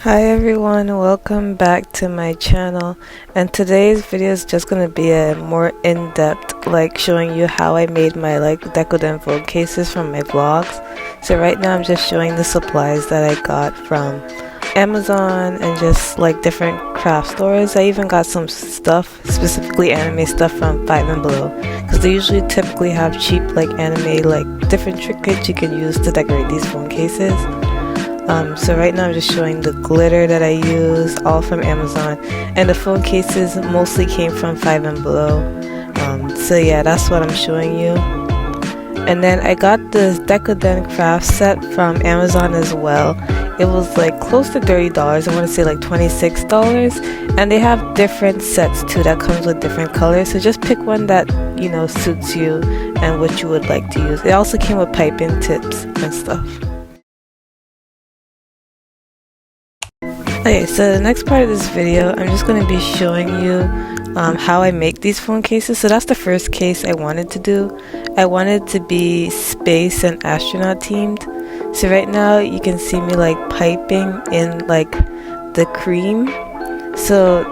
Hi everyone, welcome back to my channel, and today's video is just going to be a more in-depth showing you how I made my Decoden phone cases from my vlogs. So right now I'm just showing the supplies that I got from Amazon and just different craft stores. I even got some stuff, specifically anime stuff from 5 and Below, because they usually typically have cheap anime different trick kits you can use to decorate these phone cases. So right now I'm just showing the glitter that I use, all from Amazon, and the phone cases mostly came from 5 and Below. So yeah, that's what I'm showing you. And then I got this Decoden craft set from Amazon as well. It was close to $30, I want to say $26, and they have different sets too that comes with different colors, so just pick one that suits you and what you would like to use. It also came with piping tips and stuff. Okay, so the next part of this video, I'm just going to be showing you how I make these phone cases. So that's the first case I wanted to do. I wanted to be space and astronaut themed. So right now you can see me piping in the cream. So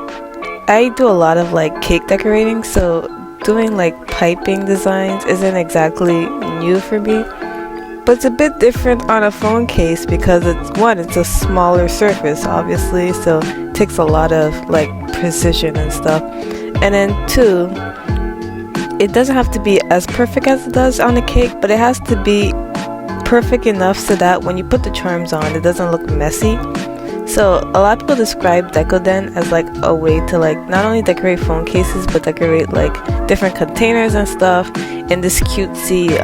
I do a lot of cake decorating, so doing piping designs isn't exactly new for me. But it's a bit different on a phone case because it's a smaller surface, obviously, so it takes a lot of precision and stuff. And then two, it doesn't have to be as perfect as it does on a cake, but it has to be perfect enough so that when you put the charms on, it doesn't look messy. So a lot of people describe Decoden as a way to not only decorate phone cases but decorate different containers and stuff in this cutesy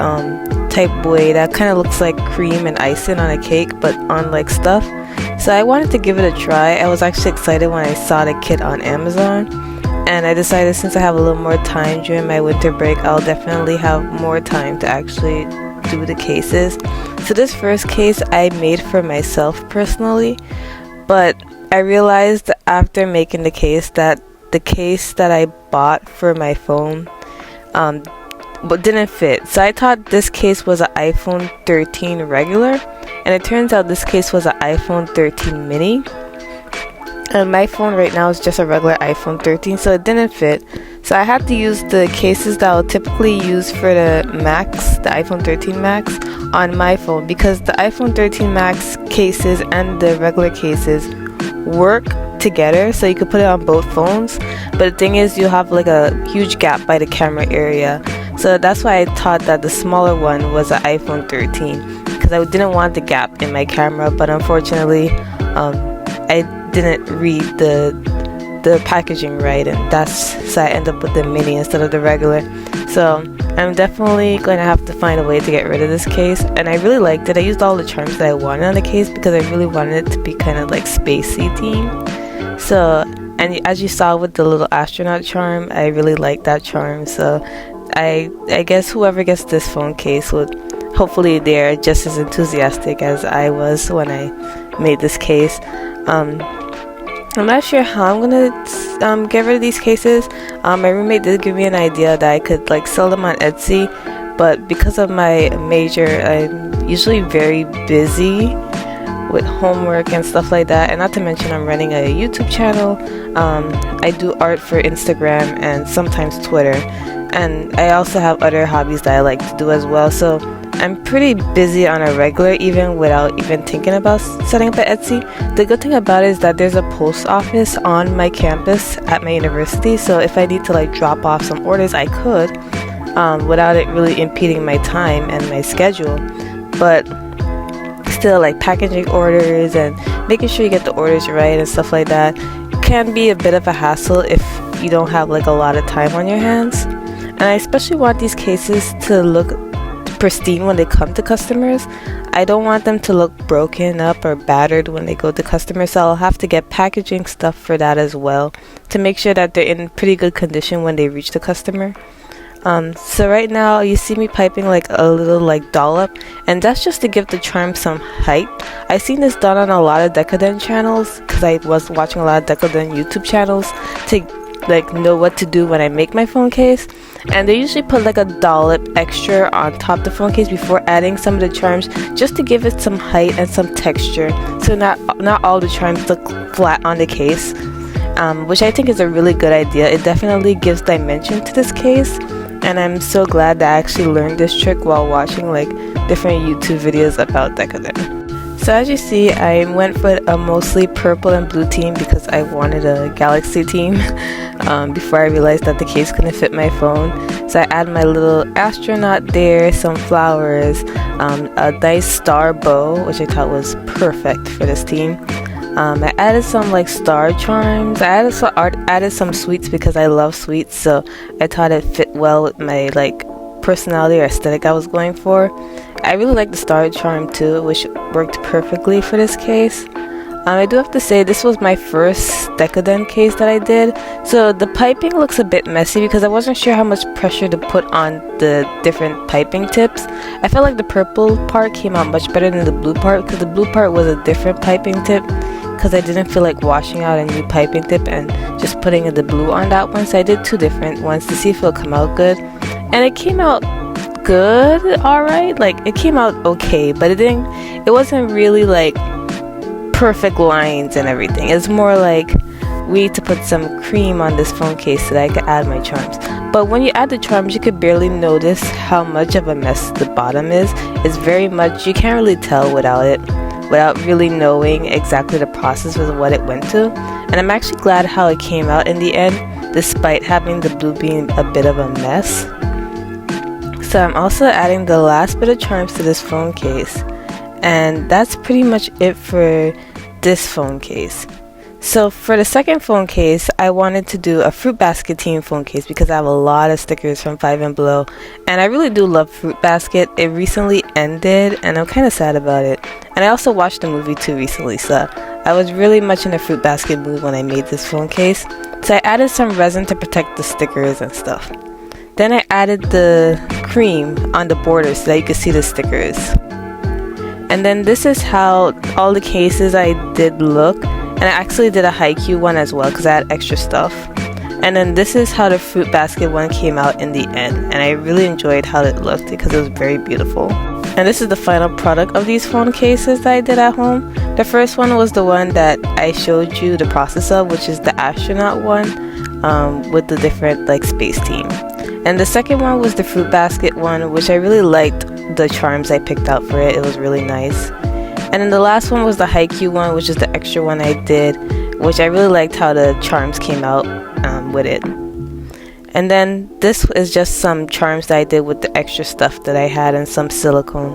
type way that kind of looks like cream and icing on a cake but on stuff. So I wanted to give it a try. I was actually excited when I saw the kit on Amazon, and I decided since I have a little more time during my winter break, I'll definitely have more time to actually do the cases. So this first case I made for myself personally, but I realized after making the case that the case that I bought for my phone but didn't fit. So I thought this case was an iPhone 13 regular, and it turns out this case was an iPhone 13 mini, and my phone right now is just a regular iPhone 13, so it didn't fit. So I had to use the cases that I would typically use for the Max, the iPhone 13 Max, on my phone, because the iPhone 13 Max cases and the regular cases work together, so you could put it on both phones. But the thing is, you have a huge gap by the camera area. So that's why I thought that the smaller one was an iPhone 13, because I didn't want the gap in my camera. But unfortunately, I didn't read the packaging right, and so I end up with the mini instead of the regular. So I'm definitely going to have to find a way to get rid of this case, and I really liked it. I used all the charms that I wanted on the case because I really wanted it to be kind of spacey theme. So, and as you saw with the little astronaut charm, I really like that charm. So I guess whoever gets this phone case would, hopefully they're just as enthusiastic as I was when I made this case. I'm not sure how I'm gonna get rid of these cases. My roommate did give me an idea that I could sell them on Etsy, but because of my major, I'm usually very busy with homework and stuff like that, and not to mention I'm running a YouTube channel. I do art for Instagram and sometimes Twitter, and I also have other hobbies that I like to do as well. So I'm pretty busy on a regular, even without even thinking about setting up an Etsy. The good thing about it is that there's a post office on my campus at my university, so if I need to drop off some orders, I could, without it really impeding my time and my schedule. But still, packaging orders and making sure you get the orders right and stuff like that can be a bit of a hassle if you don't have a lot of time on your hands. And I especially want these cases to look pristine when they come to customers. I don't want them to look broken up or battered when they go to customers, so I'll have to get packaging stuff for that as well to make sure that they're in pretty good condition when they reach the customer. So right now you see me piping a little dollop, and that's just to give the charm some height. I've seen this done on a lot of Decoden channels because I was watching a lot of Decoden YouTube channels to know what to do when I make my phone case. and they usually put like a dollop extra on top of the phone case before adding some of the charms, just to give it some height and some texture, so not all the charms look flat on the case, which I think is a really good idea. It definitely gives dimension to this case, and I'm so glad that I actually learned this trick while watching like different YouTube videos about Decoden. So as you see, I went for a mostly purple and blue theme because I wanted a galaxy theme before I realized that the case couldn't fit my phone. So I added my little astronaut there, some flowers, a nice star bow, which I thought was perfect for this theme. I added some like star charms. I added some sweets because I love sweets, so I thought it fit well with my like personality or aesthetic I was going for. I really like the star charm too, which worked perfectly for this case. I do have to say this was my first Decoden case that I did, so the piping looks a bit messy because I wasn't sure how much pressure to put on the different piping tips. I felt like the purple part came out much better than the blue part, because the blue part was a different piping tip, because I didn't feel like washing out a new piping tip and just putting the blue on that one. So I did two different ones to see if it'll come out good, and it came out good, alright. Like, it came out okay, but it wasn't really like perfect lines and everything. It's more like we need to put some cream on this phone case so that I could add my charms. But when you add the charms, you could barely notice how much of a mess the bottom is. It's very much, you can't really tell without really knowing exactly the process of what it went to. And I'm actually glad how it came out in the end, despite having the blue being a bit of a mess. So I'm also adding the last bit of charms to this phone case, and that's pretty much it for this phone case. So for the second phone case, I wanted to do a Fruit Basket team phone case because I have a lot of stickers from 5 and Below, and I really do love Fruit Basket. It recently ended and I'm kind of sad about it, and I also watched the movie too recently, so I was really much in a Fruit Basket mood when I made this phone case. So I added some resin to protect the stickers and stuff. Then I added the cream on the border so that you could see the stickers. And then this is how all the cases I did look. And I actually did a haiku one as well because I had extra stuff. And then this is how the Fruit Basket one came out in the end. And I really enjoyed how it looked because it was very beautiful. And this is the final product of these phone cases that I did at home. The first one was the one that I showed you the process of, which is the astronaut one with the different like space team. And the second one was the Fruit Basket one, which I really liked the charms I picked out for it. It was really nice. And then the last one was the haiku one, which is the extra one I did, which I really liked how the charms came out with it. And then this is just some charms that I did with the extra stuff that I had and some silicone.